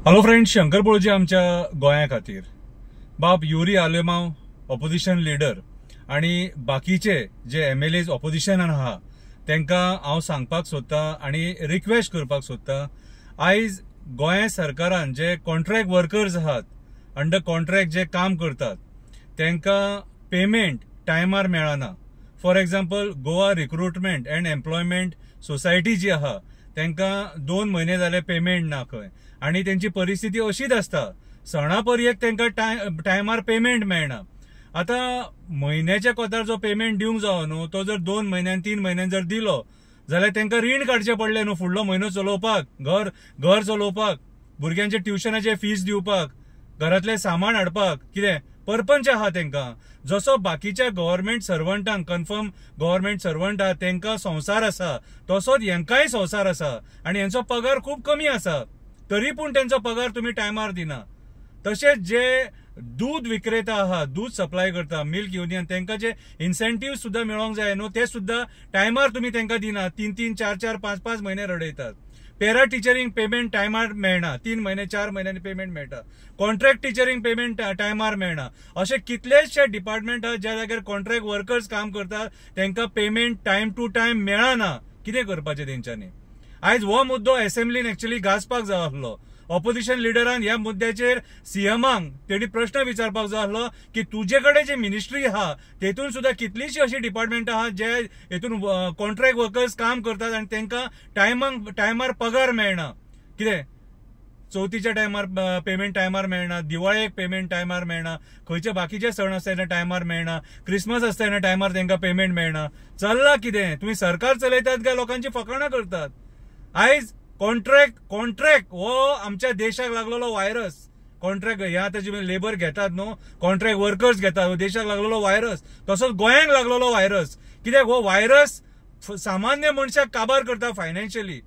Hello friends, Shankar पळोवची आमच्या गोंया खातीर बाब युरी आलेमांव ऑपोजिशन लीडर आणि बाकीचे जे एमएलएज ऑपोजिशनान आहा तांकां हांव सांगपाक सोदतां आणि रिक्वेस्ट करपाक सोदतां। आयज गोंया सरकारान जे कॉन्ट्रॅक्ट वर्कर्स आहात, अंडर कॉन्ट्रॅक्ट जे काम करतात तांकां पेमेंट टायमार मेळना। For example Goa recruitment and employment society जी आहा तांकां 2 महिने जाले पेमेंट ना खंय, आणि त्यांची परिस्थिती अशीच आसता, सणा पर्यंत तांकां टायमार पेमेंट मेळना। आता म्हयन्याच्या कोतार जो पेमेंट दिवंक जावो न्हू, तो जर 2 महिन्यान 3 महिन्यान जर दिलो जाल्यार तांकां रीण काडचें पडलें न्हू फुडलो म्हयनो चलोवपाक, घर चलोवपाक, भुरग्यांचे ट्युशनाचे फीस दिवपाक, घरातले सामान हाडपाक, कितें परपंच आहा तांकां। जसो बाकीच्या गव्हर्नमेंट सर्वंटांक कन्फर्म गव्हर्नमेंट सर्वंट आहा तांकां संवसार आसा, तसोच हेंकांय संवसार आसा आणि हेंचो पगार खूब कमी आसा, तरी पूण त्यांचो पगार तुम्ही टायमार दिना। तसेच जे दूध विक्रेता आहात, दूध सप्लाय करता, मिल्क युनियन, तांकां जे इन्सेंटिव्ह सुद्धा मेळोंक जाय न्हू ते सुद्धा टायमार तुम्ही तांकां दिना। 3-3, 4-4, 5-5 महिने रडयतात। पॅरा टिचरींग पेमेंट टायमार मेळना, 3 महिने 4 महिन्यांनी पेमेंट मेळटा। कॉन्ट्रॅक्ट टिचरींग पेमेंट टायमार मेळना। असे कितलेशे डिपार्टमेंट आहात ज्या जाग्यार कॉन्ट्रॅक्ट वर्कर्स काम करतात तांकां पेमेंट टायम टू टायम मेळना। कितें करपाचें तेंच्यांनी? आयज हो मुद्दो असेंब्लीन एक्चुअली गाजपाक जाय आसलो। ऑपोजिशन लिडरान ह्या मुद्द्याचेर सीएमांक तेणी प्रश्न विचारपाक जाय आसलो की तुजे कडेन जे मिनिस्ट्री आहा तेतून सुद्धा कितलीशी अशी डिपार्टमेंट आहा जे हेतून कॉन्ट्रॅक्ट वर्कर्स काम करतात आणि तांकां टायमार पगार मेळना। कितें चवथीच्या टायमार पेमेंट टायमार मेळना, दिवाळेक पेमेंट टायमार मेळना, खंयचे बाकीचे सण आसता तेन्ना टायमार मेळना, क्रिसमस आसता तेन्ना टायमार तांकां पेमेंट मेळना। चल्लां कितें? तुम्ही सरकार चलयतात काय लोकांची फकाणां करतात? आयज कॉन्ट्रॅक्ट हो आमच्या देशाक लागलेलो व्हायरस। कॉन्ट्रॅक्ट हे आता जे लेबर घेतात न्हू, कॉन्ट्रॅक्ट वर्कर्स घेतात, हो देशाक लागलेलो व्हायरस, तसोच गोंयांक लागलेलो व्हायरस। कित्याक हो व्हायरस सामान्य मनशाक काबार करता फायनान्शियली।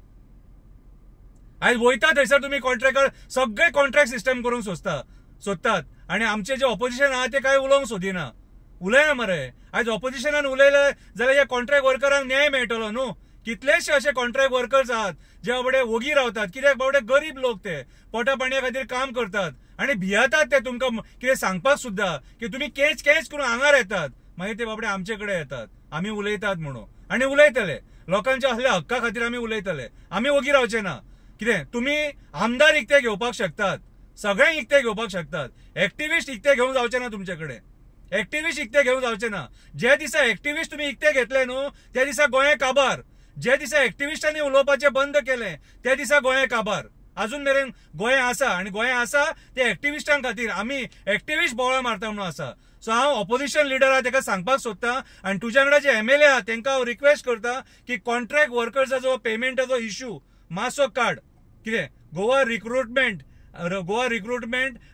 आयज वयता थंयसर तुम्ही कॉन्ट्रॅक्टर सगळे कॉन्ट्रॅक्ट सिस्टम करूंक सोदतात आणि आमचे जे ऑपोजिशन आहा ते काय उलोवंक सोदिना। उलयना मरे, आयज ऑपोजिशनान उलयले जाल्यार ह्या कॉन्ट्रॅक्ट वर्करांक न्याय मेळटलो न्हू। कितलेशे असे कॉन्ट्रॅक्ट वर्कर्स आहात जे बाबडे ओगी रावतात, कित्याक बाबडे गरीब लोक, ते पोटा पाणया खातीर काम करतात आणि भियेतात ते तुमकां कितें सांगपाक सुद्धा की तुम्ही केच करून आंगार येतात, मागीर ते बाबडे आमचे कडेन येतात आमी उलयतात म्हणून, आणि उलयतले लोकांच्या असल्या हक्का खातीर आमी उलयतले, आमी ओगी रावचे ना। कितें तुम्ही आमदार इकते घेवपाक शकतात, सगळे इकते घेवपाक शकतात, एक्टिविस्ट इकते घेवंक जावचे ना तुमचे कडेन। एक्टिविस्ट इकते घेवंक जावचे ना। जे दिसा एक्टिविस्ट तुम्ही इकते घेतले न्हू त्या दिसा गोंय काबार। जे दिसा एक्टिविस्टांनी उलोवपाचे बंद केले त्या दिसा गोंय काबार। अजून मेरेन गोंय आसा, आणि गोंय आसा ते एक्टिविस्टां खातीर, आमी एक्टिविस्ट बोवाळ मारता म्हणून आसा। सो हांव ऑपोजिशन लीडर आहा ताका सांगपाक सोदतां, आणि तुज्या वांगडा जे एमएलए आहा तांकां हांव रिक्वेस्ट करता की कॉन्ट्रॅक्ट वर्कर्साचो पेमेंटाचो इश्यू मातसो काड। कितें गोवा रिक्रुटमेंट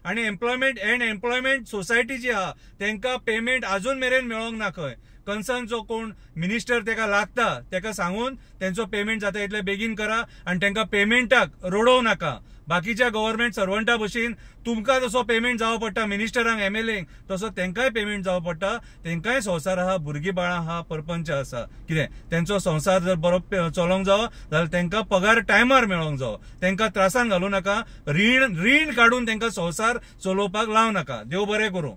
आणि एम्प्लॉयमेंट सोसायटी जी आहा तांकां पेमेंट अजून मेरेन मेळोंक ना खंय। कन्सर्न जो कोण मिनिस्टर ताका लागता ताका सांगून त्यांचो पेमेंट जाता इतले बेगीन करा आणि तांकां पेमेंटाक रडोव नाका। बाकीच्या गव्हर्नमेंट सर्वंटा भशेन तुमकां जसो पेमेंट जावो पडटा मिनिस्टरांक एमएलएंक, तसो तांकांय पेमेंट जावो पडटा। तांकांय संवसार आहा, भुरगीं बाळां आहा, परपंच आसा, कितें त्यांचो संवसार जर बरो चलोंक जावो जाल्यार तांकां पगार टायमार मेळोंक जावो, तांकां त्रासान घालूं नाका, रीण काडून तांकां संवसार चलोवपाक लावं नाका। देव बरें करूं।